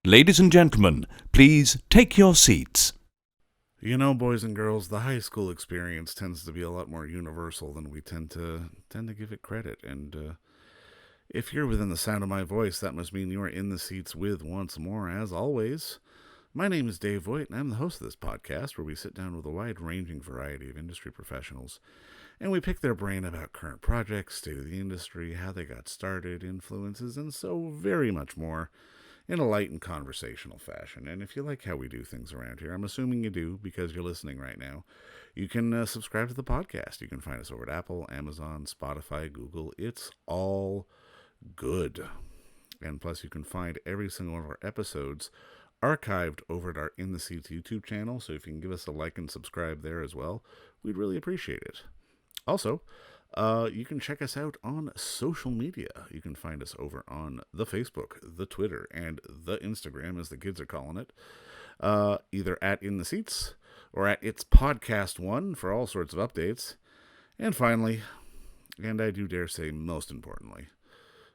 Ladies and gentlemen, please take your seats. You know, boys and girls, the high school experience tends to be a lot more universal than we tend to give it credit. And if you're within the sound of my voice, that must mean you are in the seats with, once more, as always, my name is Dave Voigt, and I'm the host of this podcast where we sit down with a wide-ranging variety of industry professionals, and we pick their brain about current projects, state of the industry, how they got started, influences, and so very much more, in a light and conversational fashion. And if you like how we do things around here, I'm assuming you do because you're listening right now, you can subscribe to the podcast. You can find us over at Apple, Amazon, Spotify, Google. It's all good. And plus, you can find every single one of our episodes archived over at our In the Seats YouTube channel. So if you can give us a like and subscribe there as well, we'd really appreciate it. Also, you can check us out on social media. You can find us over on the Facebook, the Twitter, and the Instagram, as the kids are calling it. Either at In the Seats or at It's Podcast One for all sorts of updates. And finally, and I do dare say most importantly,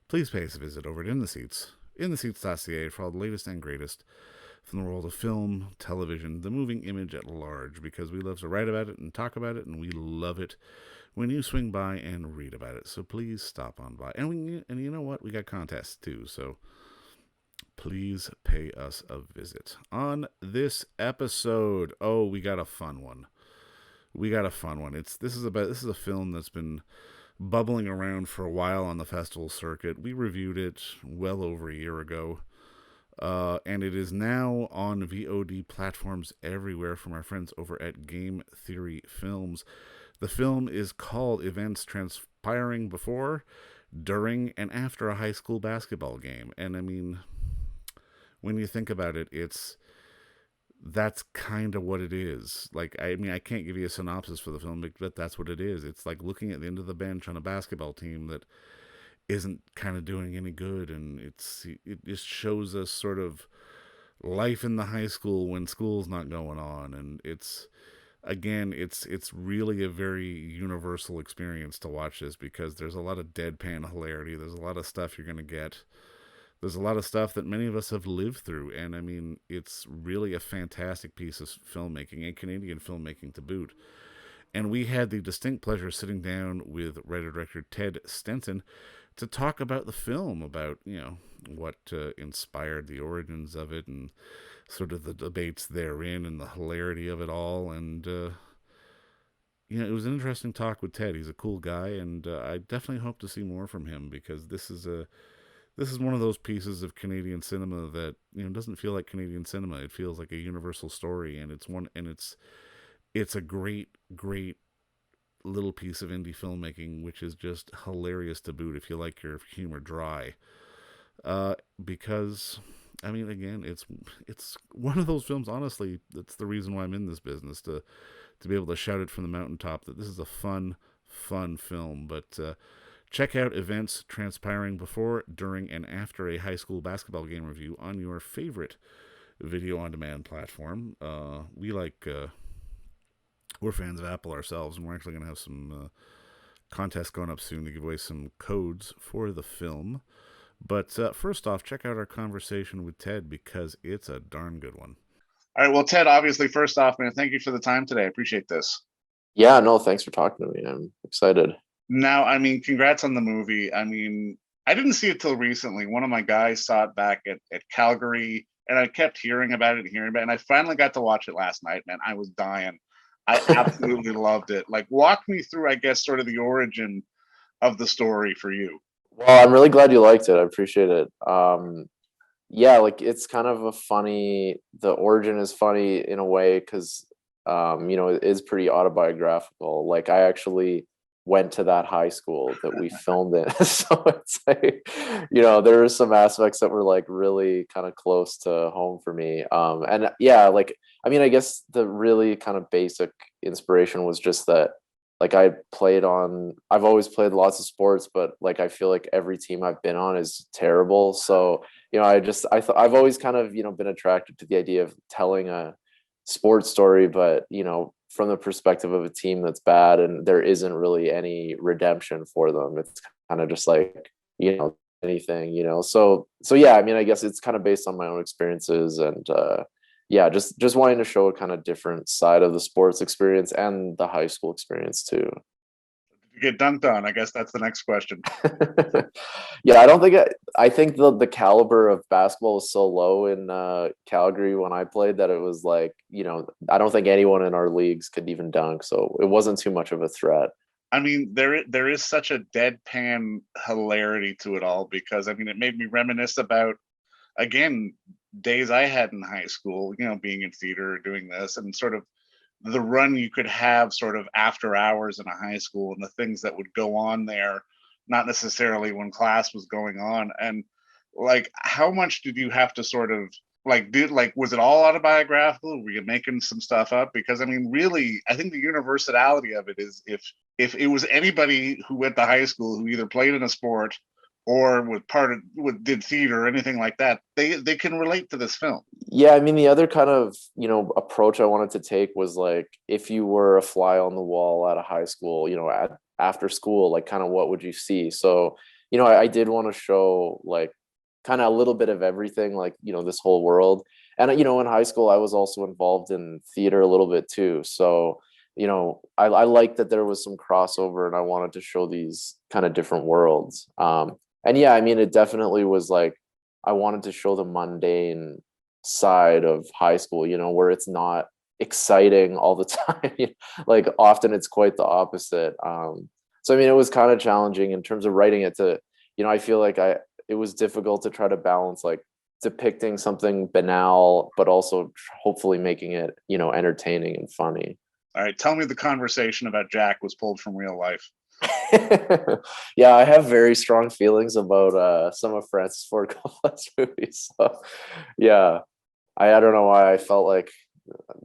please pay us a visit over at In the Seats, intheseats.ca, for all the latest and greatest from the world of film, television, the moving image at large, because we love to write about it and talk about it, and we love it when you swing by and read about it. So please stop on by. And you know what? We got contests too, so please pay us a visit. On this episode, we got a fun one. This is a film that's been bubbling around for a while on the festival circuit. We reviewed it well over a year ago. And it is now on VOD platforms everywhere from our friends over at Game Theory Films. The film is called Events Transpiring Before, During, and After a High School Basketball Game. And I mean, when you think about it, that's kind of what it is. Like, I mean, I can't give you a synopsis for the film, but that's what it is. It's like looking at the end of the bench on a basketball team that isn't kind of doing any good, and it just shows us sort of life in the high school when school's not going on. And it's really a very universal experience to watch this, because there's a lot of deadpan hilarity. There's a lot of stuff you're going to get. There's a lot of stuff that many of us have lived through. And I mean, it's really a fantastic piece of filmmaking, and Canadian filmmaking to boot. And we had the distinct pleasure of sitting down with writer-director Ted Stenson to talk about the film, about, what inspired the origins of it, and sort of the debates therein, and the hilarity of it all. And, it was an interesting talk with Ted. He's a cool guy, and I definitely hope to see more from him, because this is one of those pieces of Canadian cinema that, doesn't feel like Canadian cinema. It feels like a universal story, and it's a great, great little piece of indie filmmaking, which is just hilarious to boot if you like your humor dry. Because, I mean, again, it's one of those films, honestly, that's the reason why I'm in this business, to be able to shout it from the mountaintop that this is a fun film. But check out Events Transpiring Before, During, and After a High School Basketball Game review on your favorite video-on-demand platform. We're fans of Apple ourselves, and we're actually going to have some contests going up soon to give away some codes for the film. But first off, check out our conversation with Ted, because it's a darn good one. All right, well, Ted, obviously, first off, man, thank you for the time today. I appreciate this. Yeah, no, thanks for talking to me. I'm excited. Now, I mean, congrats on the movie. I mean, I didn't see it till recently. One of my guys saw it back at Calgary, and I kept hearing about it, and I finally got to watch it last night, man. I was dying. I absolutely loved it. Like, walk me through, I guess, sort of the origin of the story for you. Well, I'm really glad you liked it. I appreciate it. Yeah, like, it's kind of the origin is funny in a way, because, it is pretty autobiographical. Like, I actually went to that high school that we filmed in. So it's like, there were some aspects that were like really kind of close to home for me. And yeah, like, I mean, I guess the really kind of basic inspiration was just that, like, I've always played lots of sports, but like, I feel like every team I've been on is terrible. So, I've always kind of, been attracted to the idea of telling a sports story, but, from the perspective of a team that's bad and there isn't really any redemption for them. It's kind of just like, anything, so yeah, I mean, I guess it's kind of based on my own experiences, and yeah, just wanting to show a kind of different side of the sports experience and the high school experience too. You get dunked on. I guess that's the next question. Yeah, I don't think I think the caliber of basketball was so low in Calgary when I played that it was like, I don't think anyone in our leagues could even dunk, so it wasn't too much of a threat. I mean, there is such a deadpan hilarity to it all, because I mean, it made me reminisce about, again, days I had in high school, being in theater, doing this, and sort of the run you could have sort of after hours in a high school, and the things that would go on there, not necessarily when class was going on. And like, how much did you have to sort of was it all autobiographical? Were you making some stuff up? Because I mean, really, I think the universality of it is, if it was anybody who went to high school who either played in a sport or did theater or anything like that, they can relate to this film. Yeah, I mean, the other kind of, approach I wanted to take was like, if you were a fly on the wall at a high school, after school, like, kind of what would you see? So, I did want to show like kind of a little bit of everything, like, this whole world. And, in high school, I was also involved in theater a little bit too. So, I liked that there was some crossover, and I wanted to show these kind of different worlds. And yeah, I mean, it definitely was like, I wanted to show the mundane side of high school, where it's not exciting all the time. Like, often it's quite the opposite. So I mean, it was kind of challenging in terms of writing it to, I feel like it was difficult to try to balance like depicting something banal, but also hopefully making it, entertaining and funny. All right, tell me the conversation about Jack was pulled from real life. Yeah, I have very strong feelings about some of Francis Ford Coppola's movies. So yeah, I don't know why I felt like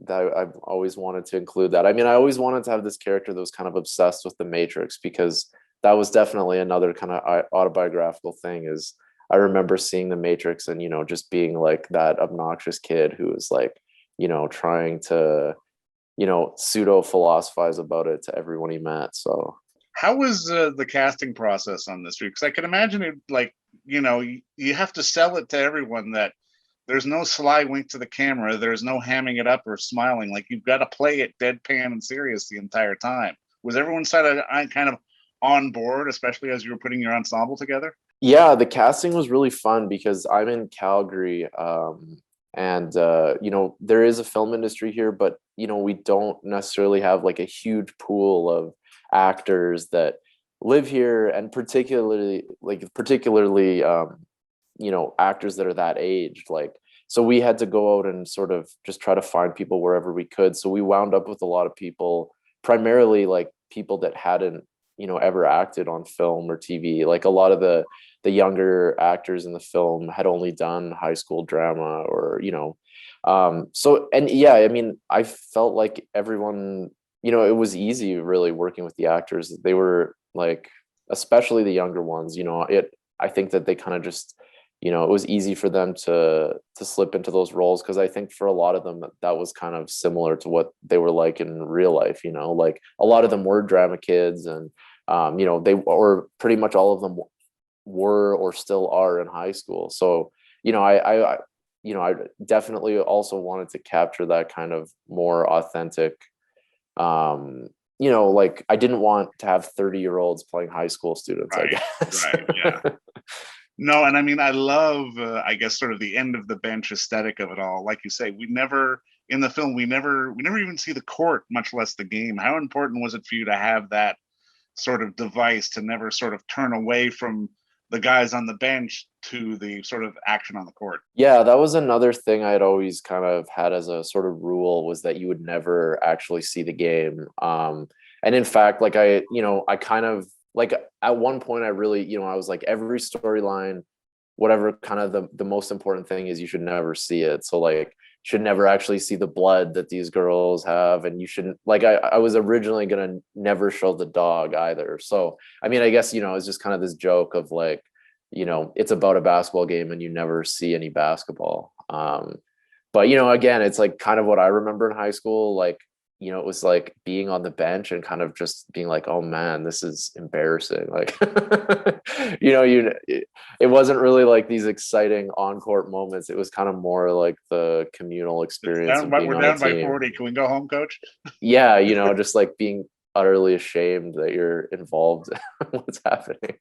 that I've always wanted to include that. I mean, I always wanted to have this character that was kind of obsessed with the Matrix, because that was definitely another kind of autobiographical thing. Is I remember seeing the Matrix and, just being like that obnoxious kid who was like, trying to, pseudo philosophize about it to everyone he met. So how was the casting process on this? Because I can imagine it, like, you have to sell it to everyone that there's no sly wink to the camera, there's no hamming it up or smiling. Like, you've got to play it deadpan and serious the entire time. Was everyone kind of on board, especially as you were putting your ensemble together? yeah, the casting was really fun because I'm in Calgary, and there is a film industry here, but we don't necessarily have like a huge pool of actors that live here, and particularly actors that are that aged. Like, so we had to go out and sort of just try to find people wherever we could. So we wound up with a lot of people, primarily like people that hadn't ever acted on film or TV. Like, a lot of the younger actors in the film had only done high school drama, or so. And yeah, I mean, I felt like everyone, it was easy really working with the actors. They were like, especially the younger ones, I think that they kind of just, it was easy for them to slip into those roles, because I think for a lot of them that was kind of similar to what they were like in real life. Like, a lot of them were drama kids, and they, or pretty much all of them were or still are in high school. So I definitely also wanted to capture that kind of more authentic, like, I didn't want to have 30-year-olds playing high school students, Right, I guess. right, yeah. No, and I mean, I love, I guess, sort of the end of the bench aesthetic of it all. Like you say, we never in the film, we never even see the court, much less the game. How important was it for you to have that sort of device to never sort of turn away from the guys on the bench to the sort of action on the court? Yeah, that was another thing I'd always kind of had as a sort of rule, was that you would never actually see the game. And in fact, like, I kind of like, at one point I really, I was like, every storyline, whatever, kind of the most important thing is you should never see it. So like, should never actually see the blood that these girls have, and you shouldn't, like, I was originally gonna never show the dog either. So I mean, I guess, it's just kind of this joke of like, it's about a basketball game and you never see any basketball. But again, it's like kind of what I remember in high school. Like, it was like being on the bench and kind of just being like, oh man, this is embarrassing. Like, it wasn't really like these exciting on-court moments. It was kind of more like the communal experience of being We're on a down by team. 40. Can we go home, coach? Yeah, just like being utterly ashamed that you're involved in what's happening.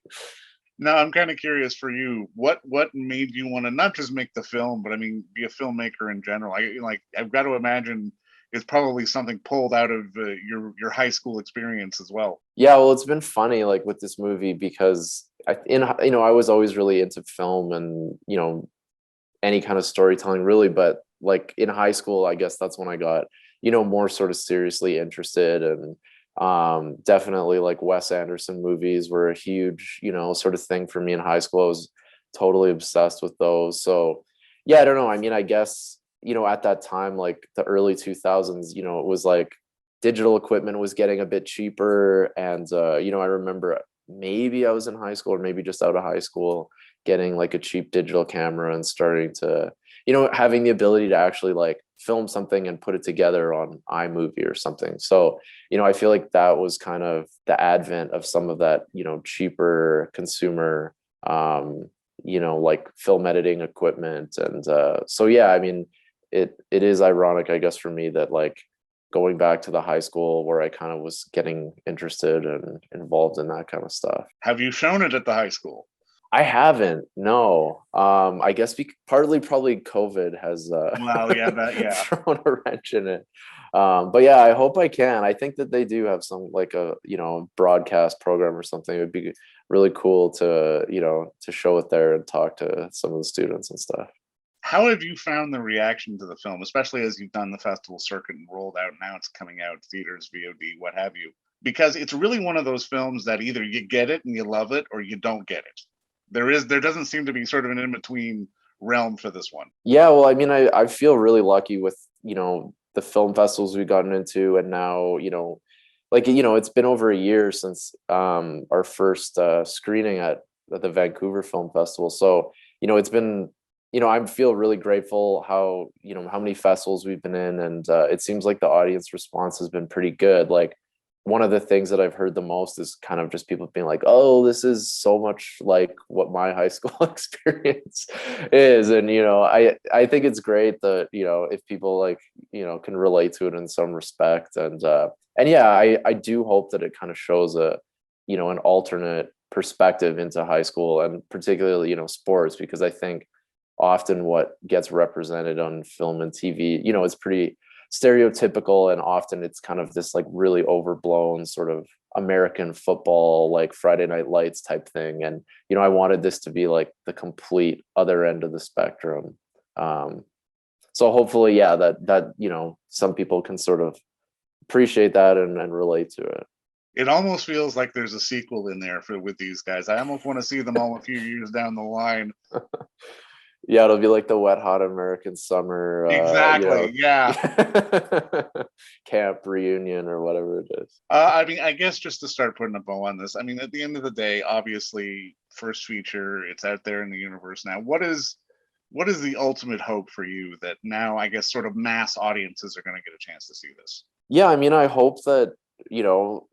Now, I'm kind of curious for you, what made you want to not just make the film, but I mean, be a filmmaker in general? I've got to imagine it's probably something pulled out of your high school experience as well. Yeah, well, it's been funny like with this movie because I was always really into film and any kind of storytelling really, but like in high school, I guess that's when I got more sort of seriously interested. And definitely like Wes Anderson movies were a huge sort of thing for me in high school. I was totally obsessed with those. So yeah, I don't know, I mean, I guess at that time, like the early 2000s, it was like digital equipment was getting a bit cheaper. And I remember maybe I was in high school or maybe just out of high school getting like a cheap digital camera and starting to having the ability to actually like film something and put it together on iMovie or something. So I feel like that was kind of the advent of some of that cheaper consumer like film editing equipment. And so yeah, I mean, it is ironic, I guess, for me that like going back to the high school where I kind of was getting interested and involved in that kind of stuff. Have you shown it at the high school? I haven't, no. I guess partly probably COVID has Well, yeah. thrown a wrench in it. But yeah, I hope I can. I think that they do have some like a broadcast program or something. It would be really cool to to show it there and talk to some of the students and stuff. How have you found the reaction to the film, especially as you've done the festival circuit and rolled out? Now it's coming out theaters, VOD, what have you? Because it's really one of those films that either you get it and you love it, or you don't get it. There doesn't seem to be sort of an in-between realm for this one. Yeah, well, I mean, I feel really lucky with the film festivals we've gotten into, and now it's been over a year since our first screening at the Vancouver Film Festival. So it's been I feel really grateful how how many festivals we've been in, and it seems like the audience response has been pretty good. Like one of the things that I've heard the most is kind of just people being like, oh, this is so much like what my high school experience is. And, I think it's great that, if people like, can relate to it in some respect. And yeah, I do hope that it kind of shows an alternate perspective into high school and particularly, sports, because I think often what gets represented on film and TV, is pretty stereotypical, and often it's kind of this like really overblown sort of American football, like Friday Night Lights type thing. And I wanted this to be like the complete other end of the spectrum. So hopefully, yeah, that some people can sort of appreciate that and relate to it. It almost feels like there's a sequel in there with these guys. I almost want to see them all a few years down the line. Yeah, it'll be like the Wet Hot American Summer. Exactly. Yeah. Camp reunion or whatever it is. I mean, I guess just to start putting a bow on this, I mean, at the end of the day, obviously, first feature, it's out there in the universe now. What is the ultimate hope for you that now, I guess, sort of mass audiences are going to get a chance to see this? Yeah, I mean, I hope that,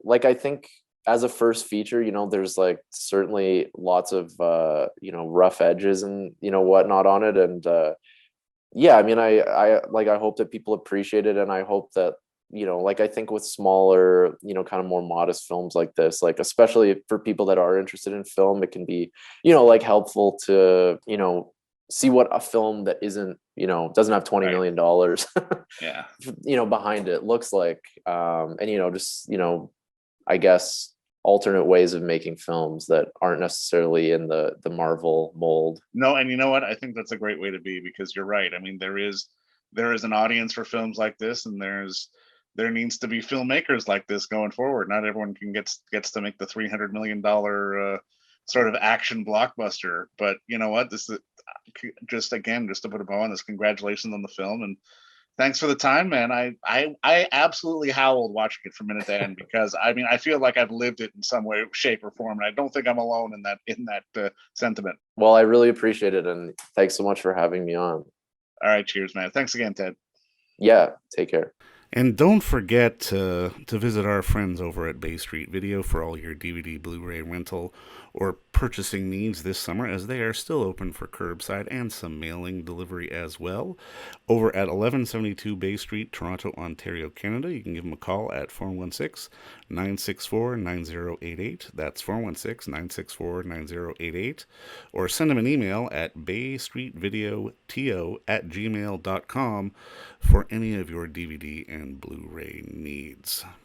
like I think as a first feature, there's like certainly lots of rough edges and whatnot on it. And yeah, I mean, I hope that people appreciate it, and I hope that like I think with smaller, kind of more modest films like this, like especially for people that are interested in film, it can be like helpful to see what a film that isn't doesn't have $20 million yeah behind it looks like, and just I guess alternate ways of making films that aren't necessarily in the Marvel mold. No, and you know what? I think that's a great way to be, because you're right. I mean, there is an audience for films like this, and there needs to be filmmakers like this going forward. Not everyone gets to make the $300 million sort of action blockbuster. But you know what? This is just to put a bow on this. Congratulations on the film, and thanks for the time, man. I absolutely howled watching it from minute to end, because I mean, I feel like I've lived it in some way, shape, or form, and I don't think I'm alone in that sentiment. Well, I really appreciate it, and thanks so much for having me on. All right, cheers, man. Thanks again, Ted. Yeah, take care. And don't forget to visit our friends over at Bay Street Video for all your DVD, Blu-ray rental, or purchasing needs this summer, as they are still open for curbside and some mailing delivery as well. Over at 1172 Bay Street, Toronto, Ontario, Canada, you can give them a call at 416-964-9088. That's 416-964-9088. Or send them an email at baystreetvideoto@gmail.com for any of your DVD and Blu-ray needs.